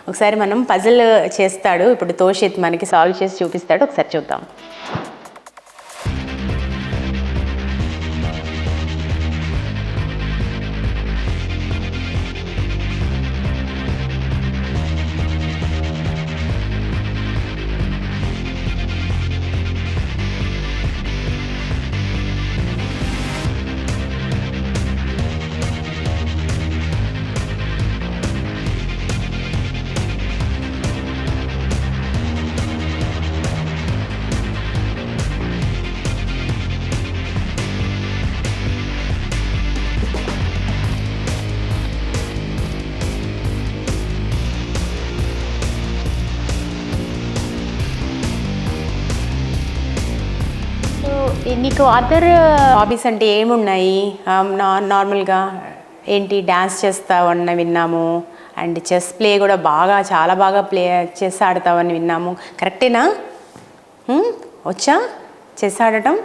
ఒకసారి మనం పజిల్ చేస్తాడు ఇప్పుడు తోషిత్, మనకి సాల్వ్ చేసి చూపిస్తాడు, ఒకసారి చూద్దాం. నీకు అదర్ హాబీస్ అంటే ఏమున్నాయి? నార్మల్గా ఏంటి, డ్యాన్స్ చేస్తావని విన్నాము, అండ్ చెస్ ప్లే కూడా చాలా బాగా చెస్ ఆడతావని విన్నాము, కరెక్టేనా? వచ్చా చెస్ ఆడటం?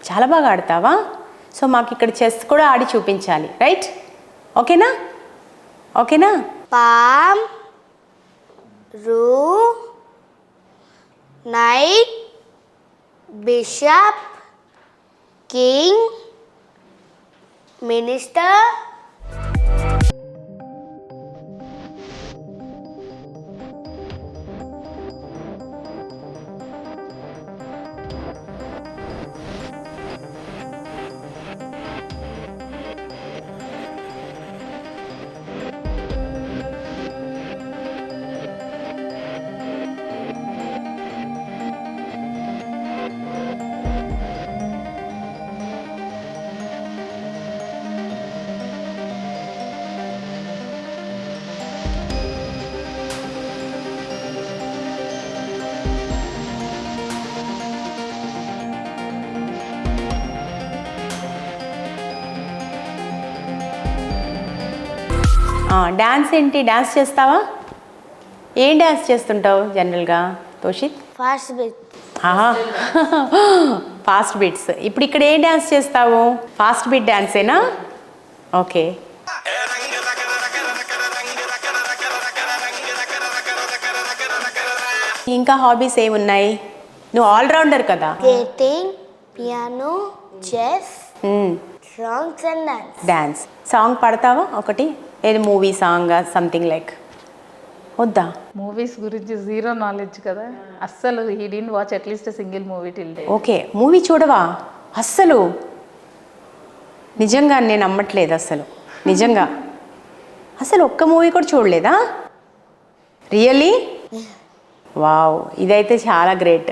చాలా బాగా ఆడతావా? సో మాకు ఇక్కడ చెస్ కూడా ఆడి చూపించాలి, రైట్? ఓకేనా? ఓకేనా? Pawn, rook, knight, bishop, king, minister, dance ఏంటి, డ్యాన్స్ చేస్తావా? ఏం డ్యాన్స్ చేస్తుంటావు జనరల్గా Toshit? Fast beat. Fast beats. ఇప్పుడు ఇక్కడ ఏం డ్యాన్స్ చేస్తావు? ఫాస్ట్ బీట్ డ్యాన్సేనా? ఓకే. ఇంకా హాబీస్ ఏమున్నాయి? నువ్వు ఆల్రౌండర్ కదా. Skating, piano, chess, songs and dance. Song పాడతావా ఒకటి? ఏది మూవీ సాంగ్ సంథింగ్ లైక్? వద్దా? మూవీస్ గురించి జీరో నాలెడ్జ్ కదా, అస్సలు he didn't watch at least single movie till day. Okay, movie చూడవా అస్సలు? నిజంగా నేను నమ్మట్లేదు అసలు, నిజంగా అసలు ఒక్క మూవీ కూడా చూడలేదా? రియల్లీ? వావ్, ఇదైతే చాలా great.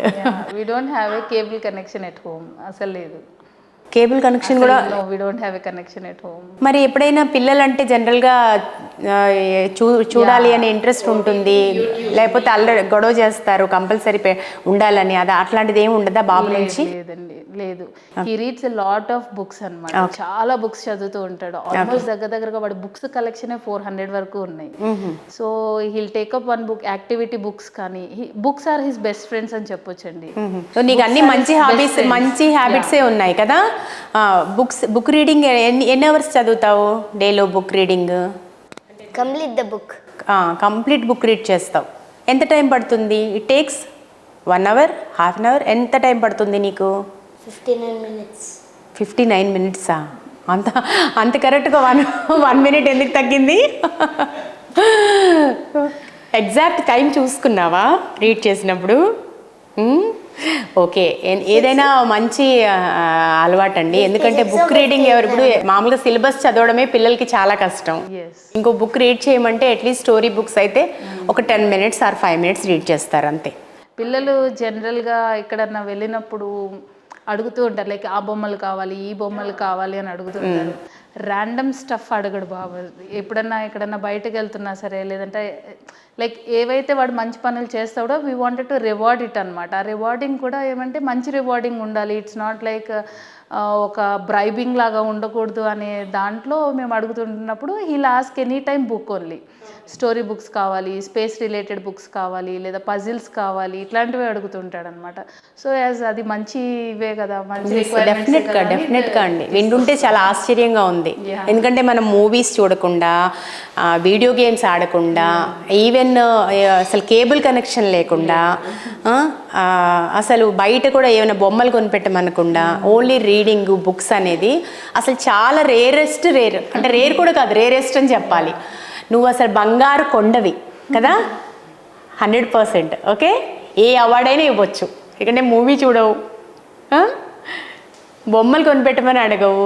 We don't have a cable connection at home, అసలు లేదు. కేబుల్ కనెక్షన్ కూడా? No, we don't have a connection at home. మరి ఎప్పుడైనా పిల్లలంటే జనరల్గా చూడాలి అనే ఇంట్రెస్ట్ ఉంటుంది, లేకపోతే అల్లరి గొడవ చేస్తారు కంపల్సరీ ఉండాలని, అది అట్లాంటిది ఏమి ఉండదా బాబు నుంచి? లేదండి, లేదు. He reads a lot of books అన్నమాట, చాలా బుక్స్ చదువుతూ ఉంటాడు. ఆల్మోస్ట్ దగ్గరగా వాడి బుక్స్ కలెక్షన్ 400 వరకు ఉన్నాయి. So he'll take up one book, activity books కానీ, books are his best friends అని చెప్పొచ్చండి. సో నీకు అన్ని మంచి హాబీస్, మంచి హ్యాబిట్సే ఉన్నాయి కదా. బుక్ రీడింగ్ ఎన్ని అవర్స్ చదువుతావు డేలో? Book reading complete the book. Complete book read చేస్తావు. ఎంత టైం పడుతుంది? It takes 1 hour, half an hour? ఎంత టైం పడుతుంది నీకు? 59 minutes. 59 minutes? అంత కరెక్ట్గా 1 minute ఎందుకు తగ్గింది? ఎగ్జాక్ట్ టైం చూసుకున్నావా రీడ్ చేసినప్పుడు? ఓకే, ఏదైనా మంచి అలవాటు అండి. ఎందుకంటే బుక్ రీడింగ్ ఇప్పుడు మామూలుగా సిలబస్ చదవడమే పిల్లలకి చాలా కష్టం. ఇంకో బుక్ రీడ్ చేయమంటే అట్లీస్ట్ స్టోరీ బుక్స్ అయితే ఒక 10 minutes ఆర్ 5 minutes రీడ్ చేస్తారు అంతే. పిల్లలు జనరల్గా ఎక్కడన్నా వెళ్ళినప్పుడు అడుగుతూ ఉంటారు, లైక్ ఆ బొమ్మలు కావాలి, ఈ బొమ్మలు కావాలి అని అడుగుతుంటారు. ర్యాండమ్ స్టఫ్ అడగడు బాబు. ఎప్పుడన్నా ఎక్కడన్నా బయటకు వెళ్తున్నా సరే, లేదంటే లైక్ ఏవైతే వాడు మంచి పనులు చేస్తాడో we wanted to reward it అనమాట. ఆ రివార్డింగ్ కూడా ఏమంటే మంచి రివార్డింగ్ ఉండాలి. ఇట్స్ నాట్ లైక్ ఒక బ్రైబింగ్ లాగా ఉండకూడదు అనే దాంట్లో మేము అడుగుతుంటున్నప్పుడు ఈ last any time book only story books కావాలి, స్పేస్ రిలేటెడ్ బుక్స్ కావాలి, లేదా పజిల్స్ కావాలి, ఇట్లాంటివి అడుగుతుంటాడు అనమాట. సో యాజ్ అది మంచి ఇవే కదా, మంచి డెఫినెట్గా అండి. వింటుంటే చాలా ఆశ్చర్యంగా ఉంది. ఎందుకంటే మనం మూవీస్ చూడకుండా, వీడియో గేమ్స్ ఆడకుండా, ఈవెన్ అసలు కేబుల్ కనెక్షన్ లేకుండా, అసలు బయట కూడా ఏమైనా బొమ్మలు కొనిపెట్టమనకుండా ఓన్లీ రీడింగ్ బుక్స్ అనేది అసలు చాలా రేరెస్ట్, అంటే రేర్ కూడా కాదు, రేరెస్ట్ అని చెప్పాలి. నువ్వు అసలు బంగారు కొండవి కదా, 100%. ఓకే, ఏ అవార్డైనా ఇవ్వచ్చు. ఎందుకంటే మూవీ చూడవు, బొమ్మలు కొనిపెట్టమని అడగవు,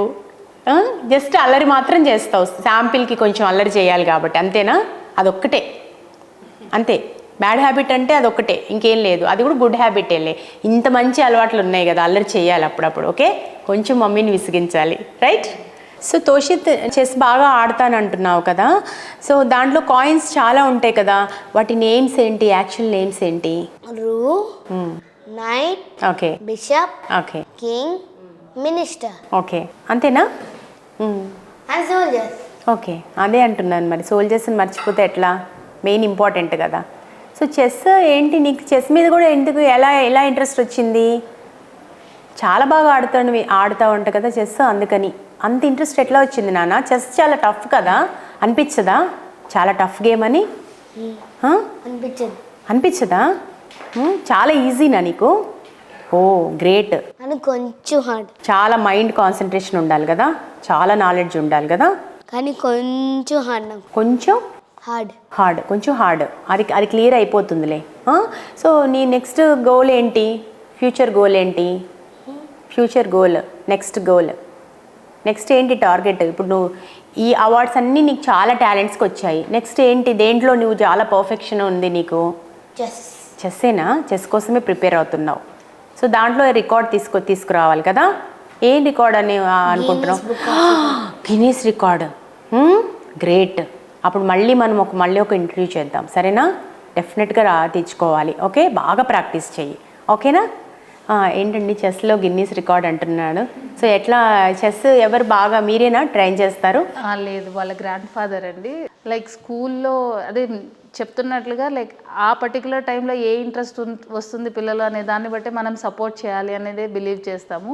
జస్ట్ అల్లరి మాత్రం చేస్తావు. శాంపిల్కి కొంచెం అల్లరి చేయాలి కాబట్టి, అంతేనా? అదొక్కటే, అంతే. బ్యాడ్ హ్యాబిట్ అంటే అదొక్కటే, ఇంకేం లేదు. అది కూడా గుడ్ హ్యాబిటేలే. ఇంత మంచి అలవాట్లు ఉన్నాయి కదా, అల్లరి చేయాలి అప్పుడప్పుడు. ఓకే, కొంచెం మమ్మీని విసిగించాలి, రైట్? సో తోషిత్, చెస్ బాగా ఆడతానంటున్నావు కదా, సో దాంట్లో కాయిన్స్ చాలా ఉంటాయి కదా, వాటి నేమ్స్ ఏంటి, యాక్చువల్ నేమ్స్ ఏంటి? Rook, knight, okay, bishop, okay, king, minister. Okay, అంతేనా? And soldiers. ఓకే, అదే అంటున్నాను. మరి సోల్జర్స్ని మర్చిపోతే ఎట్లా? మెయిన్ ఇంపార్టెంట్ కదా. సో చెస్ ఏంటి, నీకు చెస్ మీద కూడా ఎందుకు, ఎలా ఇంట్రెస్ట్ వచ్చింది? చాలా బాగా ఆడుతావు అంట కదా చెస్, అందుకని అంత ఇంట్రెస్ట్ ఎట్లా వచ్చింది నాన్న? చెస్ చాలా టఫ్ కదా, అనిపించదా? చాలా టఫ్ గేమ్ అని అనిపించదా? చాలా ఈజీనా నీకు? ఓ గ్రేట్. అని కొంచెం హార్డ్. చాలా మైండ్ కాన్సన్ట్రేషన్ ఉండాలి కదా, చాలా నాలెడ్జ్ ఉండాలి కదా. కానీ కొంచెం హార్డ్, నాకు కొంచెం కొంచెం హార్డ్. అది క్లియర్ అయిపోతుందిలే. సో నీ నెక్స్ట్ గోల్ ఏంటి? ఫ్యూచర్ గోల్ ఏంటి? నెక్స్ట్ ఏంటి టార్గెట్? ఇప్పుడు నువ్వు ఈ అవార్డ్స్ అన్నీ నీకు చాలా టాలెంట్స్కి వచ్చాయి, నెక్స్ట్ ఏంటి? దేంట్లో నువ్వు చాలా పర్ఫెక్షన్ ఉంది నీకు? చెస్సేనా? చెస్ కోసమే ప్రిపేర్ అవుతున్నావు. సో దాంట్లో రికార్డ్ తీసుకురావాలి కదా. ఏం రికార్డ్ అని అనుకుంటున్నావు? Guinness record. గ్రేట్. అప్పుడు మనం మళ్ళీ ఒక ఇంటర్వ్యూ చేద్దాం, సరేనా? డెఫినెట్గా తెచ్చుకోవాలి. ఓకే, బాగా ప్రాక్టీస్ చెయ్యి. ఓకేనా? ఏంటండి చెస్లో గిన్నీస్ రికార్డ్ అంటున్నాడు. సో ఎట్లా చెస్ ఎవరు బాగా, మీరేనా ట్రైన్ చేస్తారు? లేదు, వాళ్ళ గ్రాండ్ ఫాదర్ అండి. లైక్ స్కూల్లో అదే చెప్తున్నట్లుగా, లైక్ ఆ పర్టికులర్ టైంలో ఏ ఇంట్రెస్ట్ వస్తుంది పిల్లలు అనే దాన్ని బట్టి మనం సపోర్ట్ చేయాలి అనేది బిలీవ్ చేస్తాము.